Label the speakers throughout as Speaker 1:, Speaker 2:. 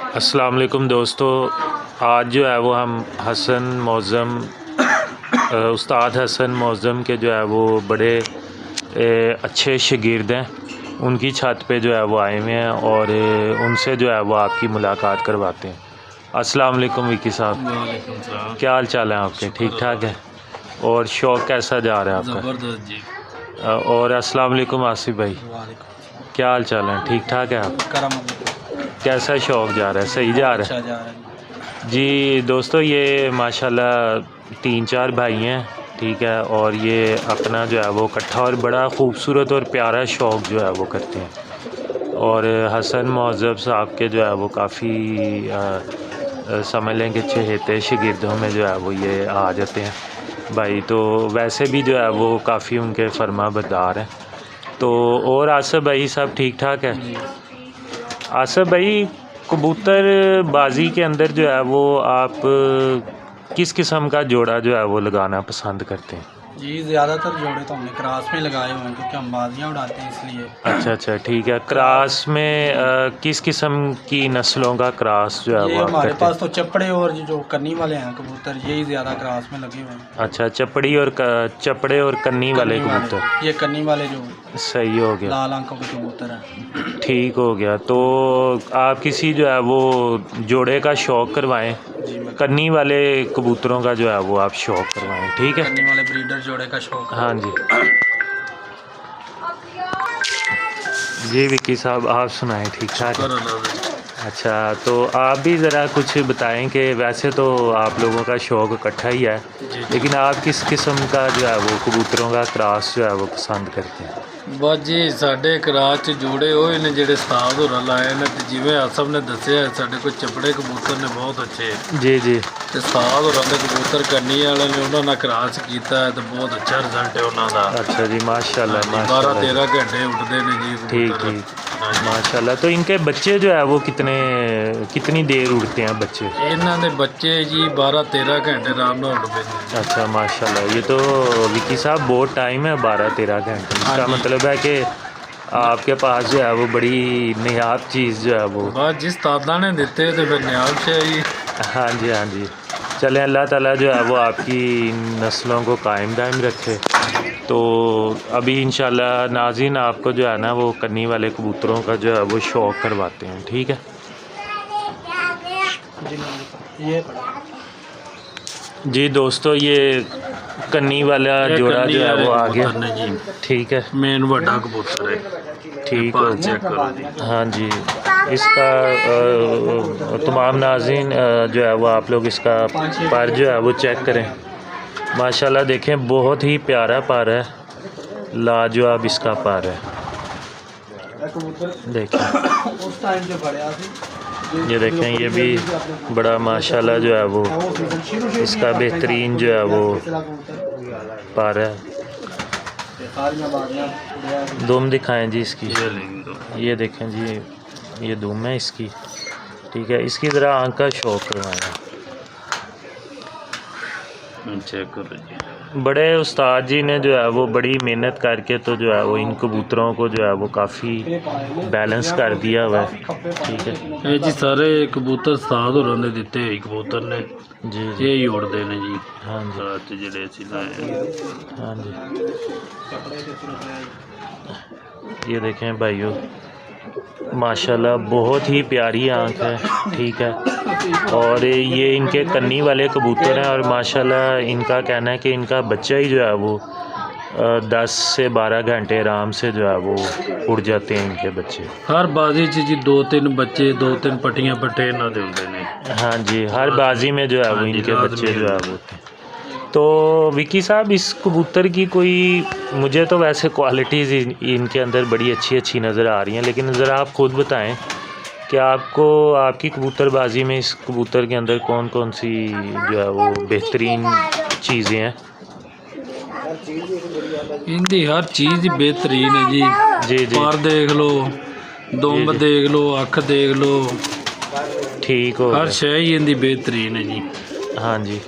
Speaker 1: अस्सलाम वालेकुम दोस्तों, आज जो है वो हम हसन मौज़म उस्ताद हसन मौज़म के जो है वो बड़े अच्छे शागिर्द हैं। उनकी छत पे जो है वो आए हुए हैं और उनसे जो है वो आपकी मुलाकात करवाते हैं। अस्सलाम वालेकुम विकी साहब,
Speaker 2: वालेकुम सलाम।
Speaker 1: क्या हाल चाल है आपके? ठीक ठाक है? और शौक़ कैसा जा रहा है आपका?
Speaker 2: ज़बरदस्त जी।
Speaker 1: और अस्सलाम वालेकुम आसिफ भाई, क्या हाल चाल है? ठीक ठाक है आप? कैसा शौक़ जा रहा है? सही जा रहा है?
Speaker 2: अच्छा जा रहा है
Speaker 1: जी दोस्तों, ये माशाल्लाह 3-4 भाई हैं, ठीक है, और ये अपना जो है वो इकट्ठा और बड़ा ख़ूबसूरत और प्यारा शौक़ जो है वो करते हैं। और हसन मौज़म साहब के जो है वो काफ़ी समझ लें कि चहेते शागिर्दों में जो है वो ये आ जाते हैं भाई। तो वैसे भी जो है वो काफ़ी उनके फर्मा बरदार हैं। तो और आसिफ भाई सब ठीक ठाक है? आसिफ भाई, कबूतर बाजी के अंदर जो है वो आप किस किस्म का जोड़ा जो है वो लगाना पसंद करते हैं?
Speaker 2: जी। ज़्यादातर जोड़े तो हमने क्रॉस में लगाए हुए हैं क्योंकि हम बाजियाँ उड़ाते हैं इसलिए।
Speaker 1: अच्छा, ठीक है। क्रॉस में किस किस्म की नस्लों का क्रॉस जो है
Speaker 2: ये
Speaker 1: वो आप
Speaker 2: हमारे
Speaker 1: करते हैं?
Speaker 2: पास तो चपड़े और जो कन्नी वाले हैं कबूतर, यही ज़्यादा क्रॉस में लगे हुए हैं।
Speaker 1: अच्छा, चपड़े और कन्नी वाले कबूतर।
Speaker 2: ये कन्नी वाले जो
Speaker 1: सही हो गया,
Speaker 2: लाल आंखों के कबूतर हैं।
Speaker 1: ठीक हो गया। तो आप किसी जो है वो जोड़े का शौक़ करवाएं, कन्नी वाले कबूतरों का जो है वो आप शौक़ करवाएं, ठीक है?
Speaker 2: कन्नी वाले ब्रीडर जोड़े का शौक़।
Speaker 1: हाँ जी। जी विक्की साहब, आप सुनाएं, ठीक ठाक है? अच्छा, तो आप भी ज़रा कुछ बताएं कि वैसे तो आप लोगों का शौक़ इकट्ठा ही है, लेकिन आप किस किस्म का जो है वो कबूतरों का क्रॉस जो है वो पसंद करते हैं?
Speaker 3: बस जी, साढ़े क्रास च जोड़े होए ने जिहड़े उस्ताद होरां लाए ने, ते जिवें आसफ ने दस्सिया साढ़े कोल चपड़े कबूतर ने बहुत अच्छे।
Speaker 1: जी
Speaker 3: ते उस्ताद होरां दे कबूतर कन्नी वाले ने उन्हां नाल क्रॉस कीता है ते बहुत अच्छा रिजल्ट है उन्हां दा।
Speaker 1: अच्छा जी, माशाल्लाह
Speaker 3: 12-13 घंटे उठदे ने जी कबूतर।
Speaker 1: ठीक माशाल्लाह। तो इनके बच्चे जो है वो कितनी देर उड़ते हैं बच्चे?
Speaker 3: इन्हां दे बच्चे जी 12-13 घंटे आराम नाल उड़ पैंदे।
Speaker 1: अच्छा माशाल्लाह, ये तो विकी साहब बहुत टाइम है, 12-13 घंटे। इसका मतलब है कि आपके पास जो है वो बड़ी नायाब चीज़ जो है वो।
Speaker 3: बस जिस तादा ने दिते तो फिर नायाब से जी।
Speaker 1: हाँ जी, चलें, अल्लाह ताला जो है वो आपकी नस्लों को कायम दायम रखे। तो अभी इंशाल्लाह नाज़रीन आपको जो है ना वो कन्नी वाले कबूतरों का जो है वो शौक़ करवाते हैं, ठीक है? जी दोस्तों, ये कन्नी वाला जोड़ा जो है वो आ गया, ठीक है?
Speaker 3: मेन बड़ा कबूतर है,
Speaker 1: ठीक हो गया। हाँ जी, इसका तमाम नाज़रीन जो है वो आप लोग इसका पर जो है वो चेक करें। माशाल्लाह देखें, बहुत ही प्यारा पर है, लाजवाब इसका पर है। देखें, ये देखें, ये भी बड़ा माशाल्लाह जो है वो इसका बेहतरीन जो है वो पर है। दुम दिखाएं जी इसकी, ये देखें जी, ये दुम है इसकी, ठीक है? इसकी ज़रा आँख का शौक़ करवाएं।
Speaker 3: चेक करो जी।
Speaker 1: बड़े उस्ताद जी ने जो है वो बड़ी मेहनत करके तो जो है वो इन कबूतरों को जो है वो काफ़ी बैलेंस कर दिया हुआ है, ठीक है?
Speaker 3: ये जी सारे कबूतर उस्ताद होरां दे दिते होए कबूतर ने
Speaker 1: जी
Speaker 3: ये ही उड़दे ने जी।
Speaker 1: हाँ जी,
Speaker 3: रात जिहड़े असीं लाए।
Speaker 1: हाँ जी, ये देखें भाइयों, माशाल्लाह बहुत ही प्यारी आँख है, ठीक है? और ये इनके कन्नी वाले कबूतर हैं और माशाल्लाह इनका कहना है कि इनका बच्चा ही जो है वो 10 से 12 घंटे आराम से जो है वो उड़ जाते हैं इनके बच्चे।
Speaker 3: हर बाजी च जी 2-3 बच्चे 2-3 पट्टियां पट्टे इन्हां दे हुंदे ने।
Speaker 1: हाँ जी, हर बाजी में जो है वो इनके बच्चे जो है वो होते हैं। तो विकी साहब, इस कबूतर की कोई, मुझे तो वैसे क्वालिटीज़ इनके अंदर बड़ी अच्छी नज़र आ रही हैं, लेकिन ज़रा आप ख़ुद बताएं कि आपको आपकी कबूतरबाजी में इस कबूतर के अंदर कौन कौन सी जो है वो बेहतरीन चीज़ें हैं?
Speaker 3: इनकी हर चीज़ बेहतरीन है जी।
Speaker 1: जी
Speaker 3: पर देख लो, दुम्ब देख लो, अख देख लो,
Speaker 1: ठीक हो,
Speaker 3: हर शय ही इनकी बेहतरीन है जी।
Speaker 1: हाँ जी,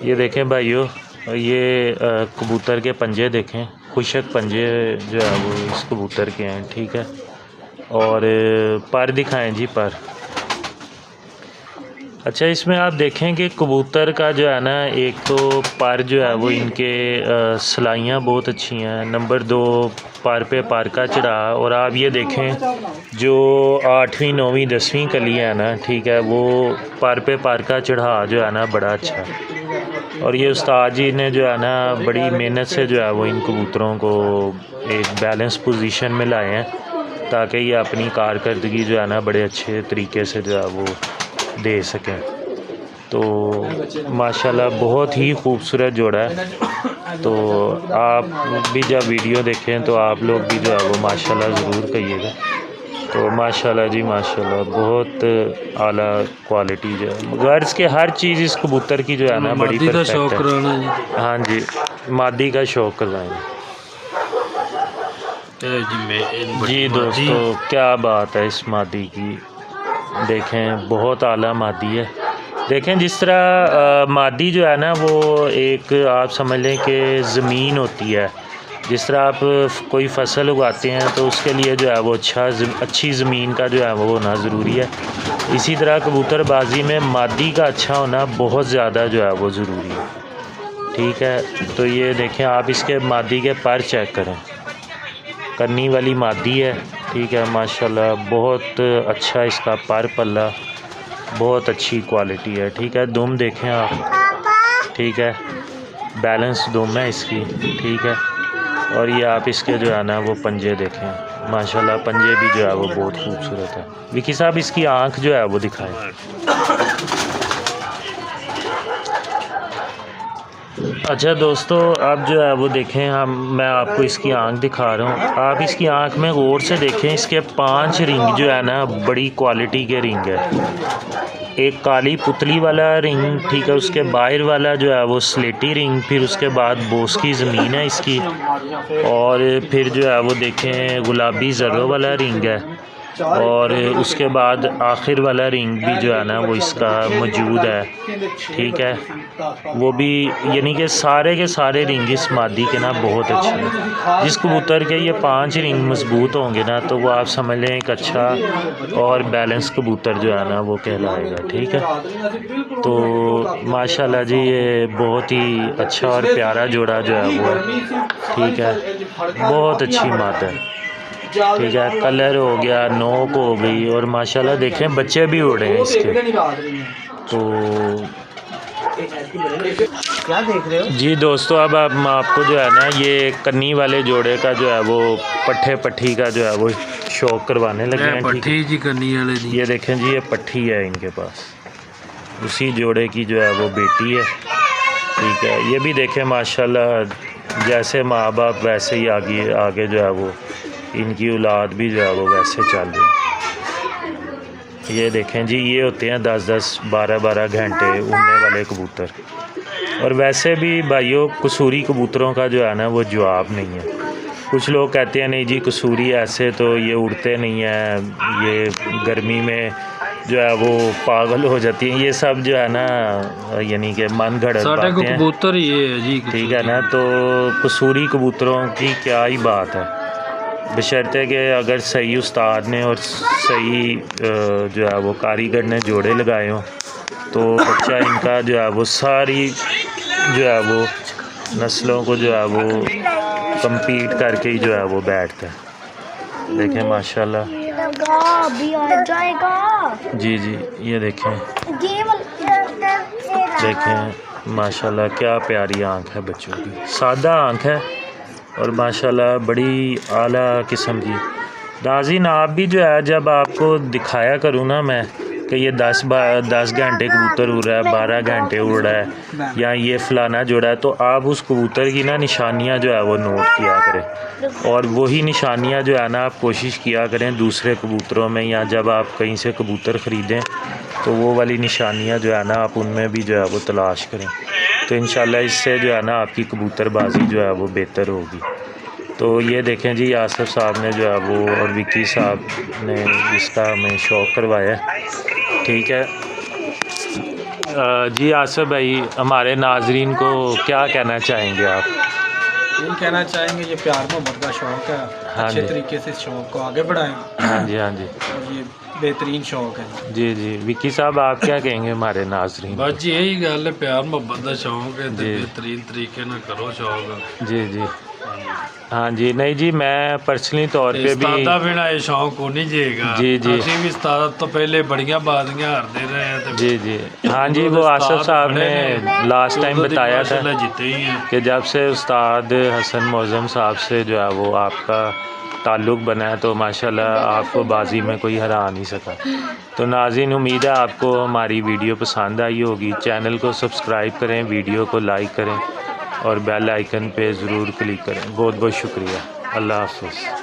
Speaker 1: ये देखें भाइयों, ये कबूतर के पंजे देखें, खुशक पंजे जो है वो इस कबूतर के हैं, ठीक है? और पर दिखाएं जी, पर अच्छा, इसमें आप देखें कि कबूतर का जो है ना, एक तो पर जो है वो इनके सलाइयाँ बहुत अच्छी हैं, नंबर 2 पर पे पर का चढ़ा, और आप ये देखें जो 8वीं 9वीं 10वीं कली है ना, ठीक है, वो पर पे पर का चढ़ा जो है ना बड़ा अच्छा है। और ये उस्ताद जी ने जो है ना बड़ी मेहनत से जो है वो इन कबूतरों को एक बैलेंस पोजीशन में लाए हैं, ताकि ये अपनी कारकर्दगी जो है ना बड़े अच्छे तरीके से जो है वो दे सकें। तो माशाल्लाह बहुत ही खूबसूरत जोड़ा है। तो आप भी जब वीडियो देखें तो आप लोग भी जो है वो माशाल्लाह ज़रूर कहिएगा। तो माशाल्लाह जी माशाल्लाह, बहुत आला क्वालिटी जो है, गर्ज के हर चीज़ इस कबूतर की जो है ना बड़ी परफेक्ट है। हाँ जी, मादी का शौक़ करवाएंगे जी। दोस्तों क्या बात है इस मादी की, देखें बहुत आला मादी है। देखें जिस तरह मादी जो है ना वो एक आप समझ लें कि ज़मीन होती है, जिस तरह आप कोई फसल उगाते हैं तो उसके लिए जो है वो अच्छी ज़मीन का जो है वो होना ज़रूरी है। इसी तरह कबूतरबाजी में मादी का अच्छा होना बहुत ज़्यादा जो है वो ज़रूरी है, ठीक है। तो ये देखें आप इसके मादी के पर चेक करें, कन्नी वाली मादी है, ठीक है, माशाल्लाह बहुत अच्छा इसका पर पल्ला, बहुत अच्छी क्वालिटी है, ठीक है। दुम देखें आप, ठीक है, बैलेंस दुम है इसकी, ठीक है। और ये आप इसके जो है ना वो पंजे देखें, माशाल्लाह पंजे भी जो है वो बहुत खूबसूरत है। विकी साहब इसकी आँख जो है वो दिखाएं। अच्छा दोस्तों, अब जो है वो देखें मैं आपको इसकी आँख दिखा रहा हूँ। आप इसकी आँख में गौर से देखें, इसके 5 रिंग जो है ना बड़ी क्वालिटी के रिंग है। एक काली पुतली वाला रिंग, ठीक है, उसके बाहर वाला जो है वो स्लेटी रिंग, फिर उसके बाद बोस की ज़मीन है इसकी, और फिर जो है वो देखें गुलाबी ज़र्रों वाला रिंग है, और उसके बाद आखिर वाला रिंग भी जो है ना वो इसका मौजूद है, ठीक है। वो भी यानी कि सारे के सारे रिंग इस मादी के ना बहुत अच्छे हैं। जिस कबूतर के ये 5 रिंग मजबूत होंगे ना तो वो आप समझ लें एक अच्छा और बैलेंस कबूतर जो है ना वो कहलाएगा, ठीक है। तो माशाल्लाह जी ये बहुत ही अच्छा और प्यारा जोड़ा जो है वो, ठीक है, बहुत अच्छी माद है, ठीक है। कलर हो गया, नोक हो गई, और माशाल्लाह देखें बच्चे भी उड़े हैं इसके। तो क्या देख रहे हो जी दोस्तों, अब मैं आपको जो है ना ये कन्नी वाले जोड़े का जो है वो पट्ठी का जो है वो शौक करवाने लगे हैं,
Speaker 3: पट्ठी जी कन्नी वाले जी।
Speaker 1: ये देखें जी, ये पट्ठी है इनके पास, उसी जोड़े की जो है वो बेटी है, ठीक है। ये भी देखें माशाल्लाह जैसे माँ बाप वैसे ही आगे जो है वो इनकी औलाद भी जो है वो वैसे चल रही है। ये देखें जी, ये होते हैं 10-10 12-12 घंटे उड़ने वाले कबूतर। और वैसे भी भाइयों कसूरी कबूतरों का जो है ना वो जवाब नहीं है। कुछ लोग कहते हैं नहीं जी कसूरी ऐसे तो ये उड़ते नहीं हैं, ये गर्मी में जो है वो पागल हो जाती हैं, ये सब जो है ना यानी कि मन घड़त बातें हैं।
Speaker 3: कबूतर ये है जी,
Speaker 1: ठीक है ना। तो कसूरी कबूतरों की क्या ही बात है, बशर्ते कि अगर सही उस्ताद ने और सही जो है वो कारीगर ने जोड़े लगाए हों तो बच्चा इनका जो है वो सारी जो है वो नस्लों को जो है वो compete करके ही जो है वो बैठता है। देखें माशाल्लाह जी जी, ये देखें माशाल्लाह क्या प्यारी आँख है बच्चों की, सादा आँख है और माशाल्लाह बड़ी आला किस्म की। नाज़रीन आप भी जो है जब आपको दिखाया करूँ ना मैं कि ये 10 घंटे कबूतर उड़ रहा है, 12 घंटे उड़ रहा है या ये फ़लाना जोड़ा है, तो आप उस कबूतर की ना निशानियाँ जो है वो नोट किया करें और वही निशानियाँ जो है ना आप कोशिश किया करें दूसरे कबूतरों में, या जब आप कहीं से कबूतर ख़रीदें तो वो वाली निशानियाँ जो है ना आप उनमें भी जो है वो तलाश करें। तो इंशाल्लाह इससे जो है ना आपकी कबूतरबाजी जो है वो बेहतर होगी। तो ये देखें जी आसिफ साहब ने जो है वो और विक्की साहब ने इसका हमें शौक़ करवाया, ठीक है। जी आसिफ भाई हमारे नाजरीन को क्या कहना चाहेंगे आप?
Speaker 2: यही कहना चाहेंगे ये प्यार मोहब्बत का शौक़ है,
Speaker 1: हाँ
Speaker 2: अच्छे
Speaker 1: जी,
Speaker 2: तरीके से इस शौक़ को आगे बढ़ाएं।
Speaker 1: हाँ जी, हाँ जी।
Speaker 2: और ये बेहतरीन शौक है।
Speaker 1: जी जी विक्की साहब आप क्या कहेंगे हमारे नाजरीन?
Speaker 3: बस जी यही गल है, प्यार मुहब्बत का शौक है तो
Speaker 1: जी।
Speaker 3: बेहतरीन तरीके ना करो शौक।
Speaker 1: जी जी हाँ जी नहीं जी मैं पर्सनली तौर पे भी
Speaker 3: उस्तादा बिना ये शौक हो नहीं जाएगा।
Speaker 1: जी, जी।
Speaker 3: ਅਸੀਂ भी उस्ताद तो पहले बड़ियां बाजियां हारते रहे हैं तो
Speaker 1: जी जी हाँ जी वो आसिफ साहब ने लास्ट टाइम बताया था
Speaker 3: जीते ही हैं।
Speaker 1: कि जब से उस्ताद हसन मौज़म साहब से जो है वो आपका ताल्लुक़ बना है तो माशाल्लाह आपको बाजी में कोई हरा नहीं सका। तो नाज़रीन उम्मीद है आपको हमारी वीडियो पसंद आई होगी। चैनल को सब्सक्राइब करें, वीडियो को लाइक करें और बेल आइकन पे ज़रूर क्लिक करें। बहुत बहुत शुक्रिया। अल्लाह हाफ़िज़।